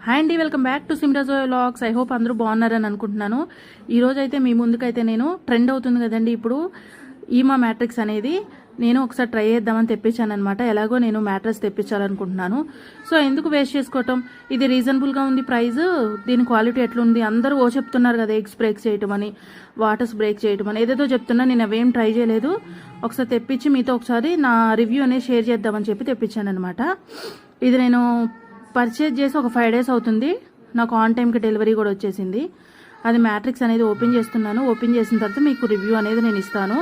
Hi అండి, welcome back to Simrajo vlogs. I hope అందరూ బాగున్నారని అనుకుంటున్నాను. ఈరోజు అయితే మీ ముందుకైతే నేను ట్రెండ్ అవుతుంది కదండి ఇప్పుడు ఈమా మ్యాట్రిక్స్ అనేది నేను ఒకసారి ట్రై చేద్దామని తెప్పించాను అనమాట. ఎలాగో నేను మ్యాట్రెస్ తెప్పించాలనుకుంటున్నాను. సో ఎందుకు వేస్ట్ చేసుకోవటం, ఇది రీజనబుల్గా ఉంది ప్రైస్, దీని క్వాలిటీ ఎట్లుంది, అందరూ చెప్తున్నారు కదా ఎగ్స్ బ్రేక్ చేయటం అని, వాటర్స్ బ్రేక్ చేయటం అని, ఏదేదో చెప్తున్నా. నేను అవేం ట్రై చేయలేదు. ఒకసారి తెప్పించి మీతో ఒకసారి నా రివ్యూ అనేది షేర్ చేద్దామని చెప్పి తెప్పించాను అనమాట. ఇది నేను పర్చేజ్ చేసి ఒక 5 days అవుతుంది. నాకు ఆన్ టైంకి డెలివరీ కూడా వచ్చేసింది. అది మ్యాట్రిక్స్ అనేది ఓపెన్ చేస్తున్నాను. ఓపెన్ చేసిన తర్వాత మీకు రివ్యూ అనేది నేను ఇస్తాను.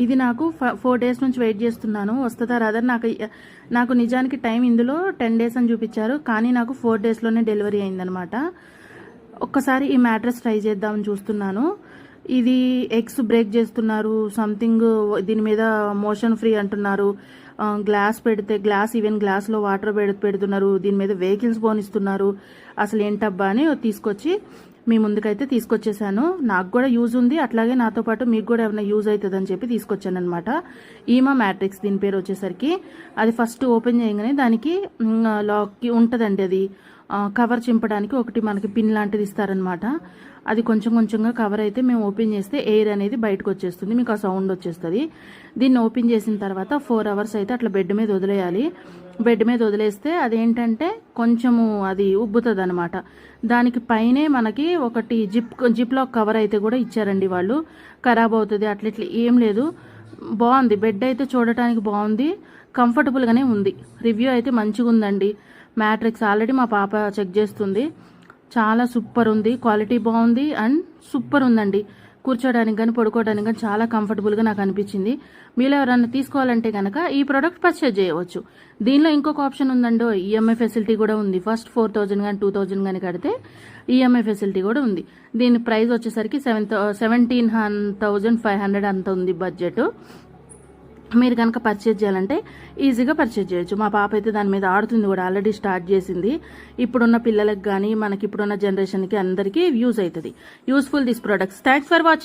ఇది నాకు 4 days నుంచి వెయిట్ చేస్తున్నాను, వస్తుందా రాదా. నాకు నిజానికి టైం ఇందులో 10 days అని చూపించారు, కానీ నాకు 4 daysలోనే డెలివరీ అయిందనమాట. ఒక్కసారి ఈ మ్యాట్రెస్ ట్రై చేద్దామని చూస్తున్నాను. ఇది ఎగ్స్ బ్రేక్ చేస్తున్నారు సంథింగ్, దీని మీద మోషన్ ఫ్రీ అంటున్నారు. గ్లాస్ పెడితే ఈవెన్ గ్లాస్లో వాటర్ పెడుతున్నారు. దీని మీద వెహికల్స్ పోనిస్తున్నారు. అసలు ఏంటబ్బా అని తీసుకొచ్చి మీ ముందుకైతే తీసుకొచ్చేసాను. నాకు కూడా యూజ్ ఉంది, అట్లాగే నాతో పాటు మీకు కూడా ఏమైనా యూజ్ అవుతుంది అని చెప్పి తీసుకొచ్చాను అనమాట. ఈమా మ్యాట్రిక్స్ దీని పేరు వచ్చేసరికి. అది ఫస్ట్ ఓపెన్ చేయగానే దానికి లాక్కి ఉంటుందండి, అది కవర్ చింపడానికి ఒకటి మనకి పిన్ లాంటిది ఇస్తారనమాట. అది కొంచెం కొంచెంగా కవర్ అయితే మేము ఓపెన్ చేస్తే ఎయిర్ అనేది బయటకు వచ్చేస్తుంది, మీకు ఆ సౌండ్ వచ్చేస్తుంది. దీన్ని ఓపెన్ చేసిన తర్వాత 4 hours అయితే అట్లా బెడ్ మీద వదిలేయాలి. బెడ్ మీద వదిలేస్తే అదేంటంటే కొంచెము అది ఉబ్బుతుంది అనమాట. దానికి పైనే మనకి ఒకటి జిప్ లాక్ కవర్ అయితే కూడా ఇచ్చారండి వాళ్ళు. ఖరాబ్ అవుతుంది అట్లా ఇట్లా ఏం లేదు, బాగుంది. బెడ్ అయితే చూడటానికి బాగుంది, కంఫర్టబుల్గానే ఉంది. రివ్యూ అయితే మంచిగా ఉందండి. మ్యాట్రిక్స్ ఆల్రెడీ మా పాప చెక్ చేస్తుంది, చాలా సూపర్ ఉంది, క్వాలిటీ బాగుంది అండ్ సూపర్ ఉందండి. కూర్చోడానికి కానీ పడుకోవడానికి కానీ చాలా కంఫర్టబుల్గా నాకు అనిపించింది. మీరు ఎవరైనా తీసుకోవాలంటే కనుక ఈ ప్రోడక్ట్ పర్చేజ్ చేయవచ్చు. దీనిలో ఇంకొక ఆప్షన్ ఉందండి, ఈఎంఐ ఫెసిలిటీ కూడా ఉంది. ఫస్ట్ 4,000 కానీ 2,000 కానీ కడితే ఈఎంఐ ఫెసిలిటీ కూడా ఉంది. దీని ప్రైస్ వచ్చేసరికి 17,500 అంత ఉంది బడ్జెట్. మీరు కనుక పర్చేజ్ చేయాలంటే ఈజీగా పర్చేజ్ చేయొచ్చు. మా పాప అయితే దాని మీద ఆడుతుంది కూడా, ఆల్రెడీ స్టార్ట్ చేసింది. ఇప్పుడున్న పిల్లలకు కానీ మనకి ఇప్పుడున్న జనరేషన్కి అందరికీ యూజ్ అవుతుంది. Useful this products. Thanks for watching.